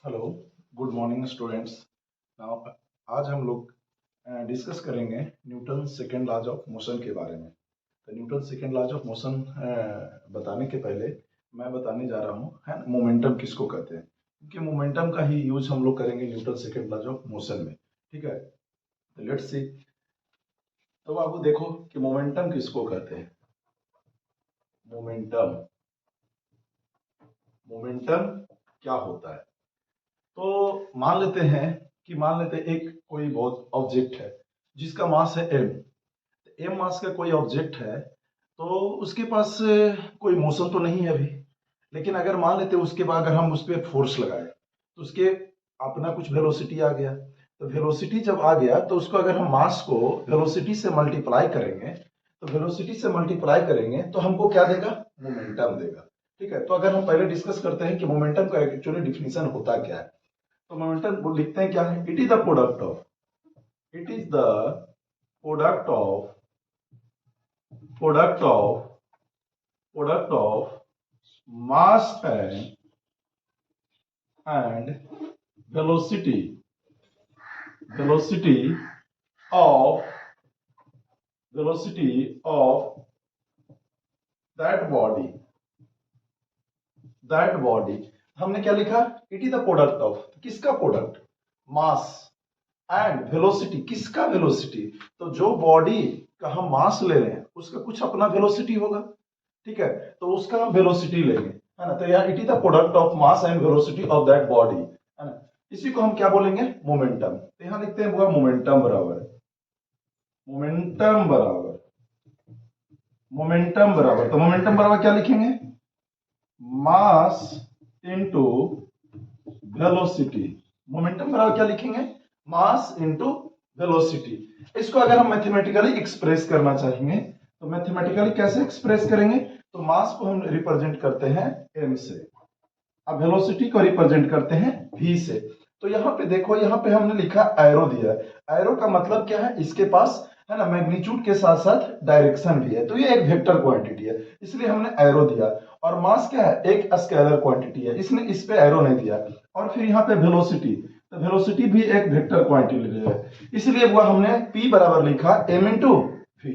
Hello, good morning students. Now आज हम लोग डिस्कस करेंगे Newton second laws of motion के बारे में। तो Newton second laws of motion बताने के पहले मैं बताने जा रहा हूँ है मोमेंटम किसको कहते हैं, क्योंकि मोमेंटम का ही यूज हम लोग करेंगे Newton second laws of motion में। ठीक है, तो लेट्स सी। तो बाबू देखो कि मोमेंटम किसको कहते हैं। मोमेंटम मोमेंटम क्या होता है? तो मान लेते हैं एक कोई बहुत ऑब्जेक्ट है जिसका मास है m। m मास का कोई ऑब्जेक्ट है, तो उसके पास कोई मोशन तो नहीं है अभी। लेकिन अगर मान लेते हैं उसके बाद अगर हम उस पर फोर्स लगाए तो उसके अपना कुछ वेलोसिटी आ गया। तो वेलोसिटी जब आ गया तो उसको अगर हम मास को वेलोसिटी से मल्टीप्लाई करेंगे, तो वेलोसिटी से मल्टीप्लाई करेंगे तो हमको क्या देगा? मोमेंटम देगा। ठीक है, तो अगर हम पहले डिस्कस करते हैं कि मोमेंटम का एक्चुअली डिफिनीशन होता क्या है। तो मोमेंटम वो लिखते हैं क्या है? It is the product of it is the product of product of product of mass and velocity velocity of velocity of that body. हमने क्या लिखा? It is the product of, किसका प्रोडक्ट? मास एंड वेलोसिटी, किसका velocity? तो जो body का हम मास ले रहे हैं उसका कुछ अपना वेलोसिटी होगा। ठीक है, तो उसका हम वेलोसिटी लेंगे, है ना। तो यहाँ it is the product of mass and velocity of that body, है ना। इसी को हम क्या बोलेंगे? मोमेंटम। तो यहाँ लिखते हैं मोमेंटम बराबर। तो मोमेंटम बराबर क्या लिखेंगे? Mass into velocity. मोमेंटम बराबर क्या लिखेंगे? Mass into velocity. इसको अगर हम मैथमेटिकली एक्सप्रेस करना चाहेंगे तो मैथमेटिकली कैसे एक्सप्रेस करेंगे? तो मास को हम रिप्रेजेंट करते हैं m से, अब वेलोसिटी को रिप्रेजेंट करते हैं v से। तो यहाँ पे देखो, यहाँ पे हमने लिखा एरो दिया है। एरो का मतलब क्या है? इसके पास है ना मैग्नीट्यूड के साथ साथ डायरेक्शन भी है, तो ये एक वेक्टर क्वांटिटी है, इसलिए हमने एरो दिया। और मास क्या है? एक स्केलर क्वांटिटी है, इसने इस पे एरो नहीं दिया। और फिर यहाँ पे वेलोसिटी, तो वेलोसिटी भी एक वेक्टर क्वांटिटी है, इसलिए वो हमने p बराबर लिखा m इंटू v।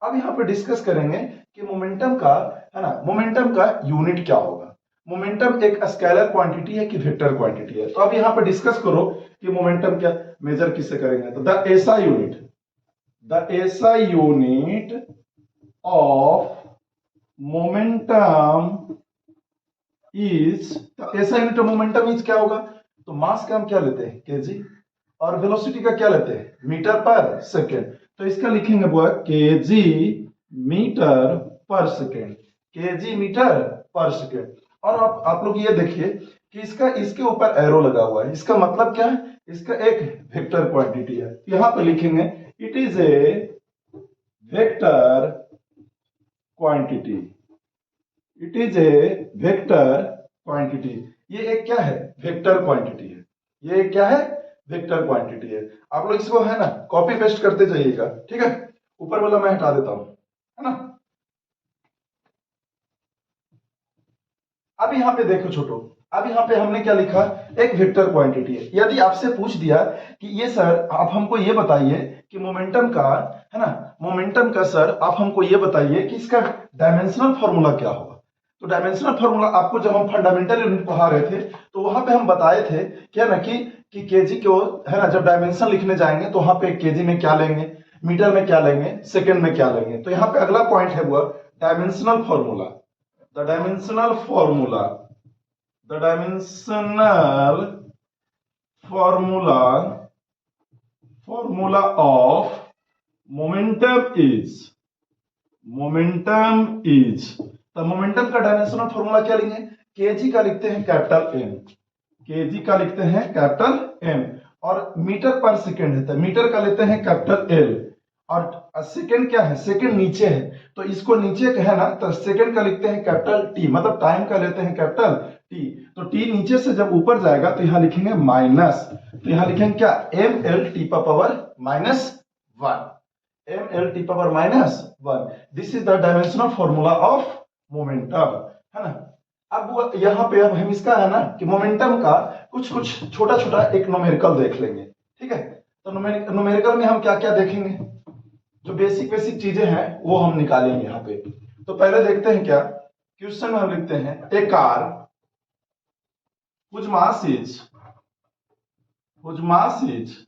अब यहाँ पे डिस्कस करेंगे कि मोमेंटम का, है ना, मोमेंटम का यूनिट क्या होगा। मोमेंटम एक स्केलर क्वांटिटी है कि वेक्टर क्वांटिटी है? तो अब यहाँ पे डिस्कस करो कि मोमेंटम क्या मेजर किससे करेंगे। तो the SI unit of momentum is, SI unit of momentum is क्या होगा? तो मास का हम क्या लेते हैं? केजी, और वेलोसिटी का क्या लेते हैं? मीटर पर सेकेंड। तो इसका लिखेंगे वो केजी मीटर पर सेकेंड, केजी मीटर पर सेकेंड। और आप लोग ये देखिए कि इसके ऊपर एरो लगा हुआ है, इसका मतलब क्या है? इसका एक वेक्टर क्वांटिटी है। यहां पे लिखेंगे it is a vector quantity, it is a vector quantity. ये एक क्या है? वेक्टर क्वांटिटी है। ये क्या है? वेक्टर क्वांटिटी है। आप लोग इसको है ना कॉपी पेस्ट करते जाइएगा। ठीक है, ऊपर वाला मैं हटा देता हूं, है ना। अब यहाँ पे देखो छोटो, अब यहाँ पे हमने क्या लिखा? एक वेक्टर क्वांटिटी है। यदि आपसे पूछ दिया कि ये सर आप हमको ये बताइए कि मोमेंटम का, है ना, मोमेंटम का सर आप हमको ये बताइए कि इसका डायमेंशनल फॉर्मूला क्या होगा। तो डायमेंशनल फॉर्मूला आपको जब हम फंडामेंटल यूनिट पढ़ा रहे थे तो वहां पे हम बताए थे क्या ना कि केजी को, है ना, जब डायमेंशन लिखने जाएंगे तो वहां पे केजी में क्या लेंगे, मीटर में क्या लेंगे, सेकेंड में क्या लेंगे। तो यहाँ पे अगला पॉइंट है वो dimensional formula. The dimensional formula the dimensional formula of momentum is तो मोमेंटम का डायमेंशनल फॉर्मूला क्या लेंगे? केजी का लिखते हैं कैपिटल एम, केजी का लिखते हैं कैपिटल एम, और मीटर पर सेकेंड है तो मीटर का लेते हैं कैपिटल एल, और सेकेंड क्या है? सेकेंड नीचे है तो इसको नीचे का है ना, तो सेकेंड का लिखते हैं कैपिटल टी, मतलब टाइम का लेते हैं कैपिटल टी। तो टी नीचे से जब ऊपर जाएगा तो यहां लिखेंगे माइनस, तो यहां लिखेंगे क्या? M L T power minus one, M L T power minus one. This is the dimensional formula of momentum, है ना। अब यहाँ पे अब हम इसका है ना कि मोमेंटम का कुछ कुछ छोटा छोटा एक न्यूमेरिकल देख लेंगे, ठीक है। तो न्यूमेरिकल में हम क्या क्या देखेंगे, जो बेसिक बेसिक चीजें हैं वो हम निकालेंगे यहाँ पे। तो पहले देखते हैं क्या क्वेश्चन में हम लिखते हैं ए car whose mass is 1000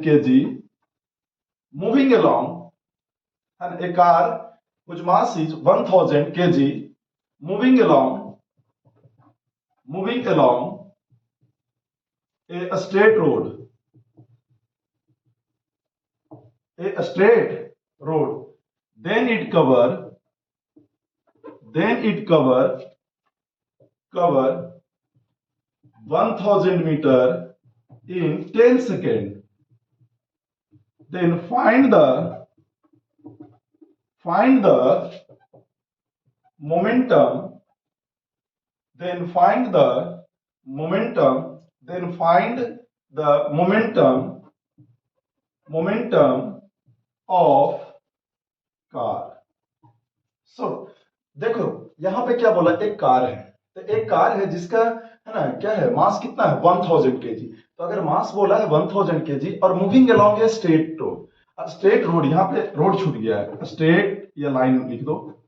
kg moving along, and a car whose mass is 1000 kg moving along a straight road, then it cover 1000 meter in 10 seconds. Then find the momentum of car. So देखो यहाँ पे क्या बोला, एक car है, तो एक car है जिसका है ना क्या है मास कितना है 1000 केजी। तो अगर मास बोला है 1000 केजी और moving along a straight road, यहाँ पे रोड छूट गया है, स्ट्रेट या लाइन लिख दो,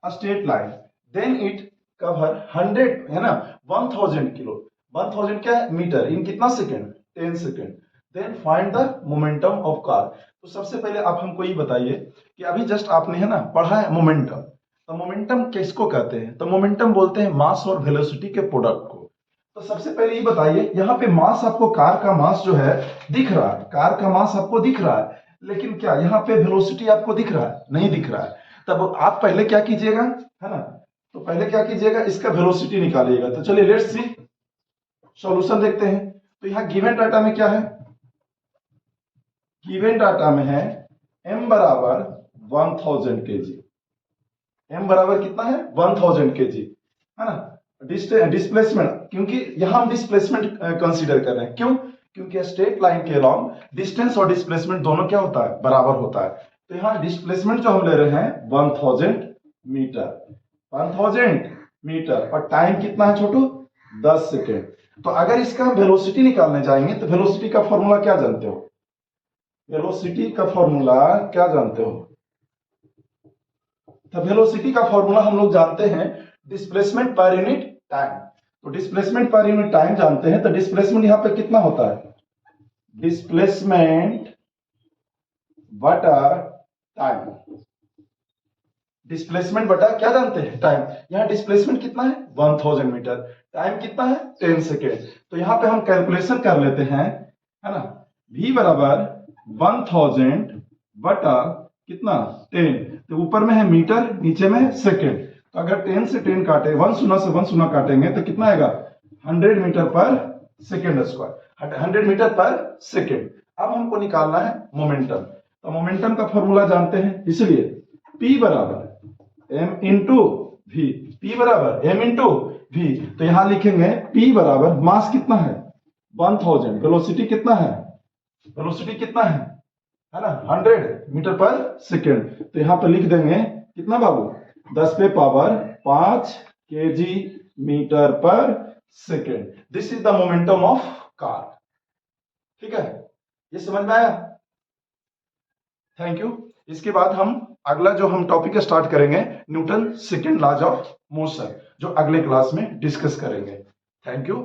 straight line, then it cover 100 है ना 1000 किलो, 1000 क्या है मीटर, इन कितना second 10 second. Then find the momentum of car. तो सबसे पहले आप हमको ये बताइए कि अभी जस्ट आपने है ना पढ़ा है मोमेंटम, तो मोमेंटम किसको कहते हैं, तो मोमेंटम बोलते हैं मास और वेलोसिटी के प्रोडक्ट को। तो सबसे पहले ये बताइए यहाँ पे मास आपको कार का मास जो है दिख रहा है, कार का मास आपको दिख रहा है, लेकिन क्या यहाँ पे वेलोसिटी आपको दिख रहा है, नहीं दिख रहा है। तब आप पहले क्या कीजिएगा है ना, तो पहले क्या कीजिएगा इसका वेलोसिटी निकालिएगा। तो चलिए लेट्स सी सॉल्यूशन देखते हैं। तो यहाँ गिवन डाटा में क्या है, गिवन डाटा में है m बराबर 1000 केजी, m बराबर कितना है 1000 केजी है ना। डिस्प्लेसमेंट, क्योंकि यहां हम डिस्प्लेसमेंट कंसीडर कर रहे हैं, क्यों, क्योंकि स्ट्रेट लाइन के अलोंग डिस्टेंस और डिस्प्लेसमेंट दोनों क्या होता है बराबर होता है। तो यहाँ डिस्प्लेसमेंट जो हम ले रहे हैं 1000 मीटर और टाइम कितना है छोटू 10 सेकेंड। तो अगर इसका हम वेलोसिटी निकालने जाएंगे तो वेलोसिटी का फॉर्मूला क्या जानते हो, वेलोसिटी का फॉर्मूला क्या जानते हो, तो वेलोसिटी का फॉर्मूला हम लोग जानते हैं डिस्प्लेसमेंट पर यूनिट टाइम। तो डिस्प्लेसमेंट पर यूनिट टाइम जानते हैं, तो डिस्प्लेसमेंट यहां पे कितना होता है, डिस्प्लेसमेंट बटा टाइम, डिस्प्लेसमेंट बटा क्या जानते हैं टाइम। यहां डिस्प्लेसमेंट कितना है 1000 मीटर, टाइम कितना है 10 सेकेंड। तो यहां पे हम कैलकुलेशन कर लेते हैं है ना, v बराबर 1000 बटा कितना 10, तो ऊपर में है मीटर नीचे में है सेकेंड। तो अगर 10 से 10 काटे 1 शून्य से 1 शून्य काटेंगे तो कितना आएगा 100 मीटर पर सेकेंड स्क्वायर, 100 मीटर पर सेकेंड। अब हमको निकालना है मोमेंटम, तो मोमेंटम का फॉर्मूला जानते हैं, इसलिए P बराबर m इंटू वी, P बराबर m इंटू वी। तो यहां लिखेंगे P बराबर मास कितना है 1000, वेलोसिटी कितना है, वेलोसिटी कितना है ना 100 मीटर पर सेकेंड। तो यहां पर लिख देंगे कितना बाबू 10 पे पावर 5 केजी मीटर पर second. This is the momentum of car. ठीक है, ये समझ में आया, थैंक यू। इसके बाद हम अगला जो हम टॉपिक स्टार्ट करेंगे Newton second laws of motion, जो अगले क्लास में डिस्कस करेंगे। Thank you.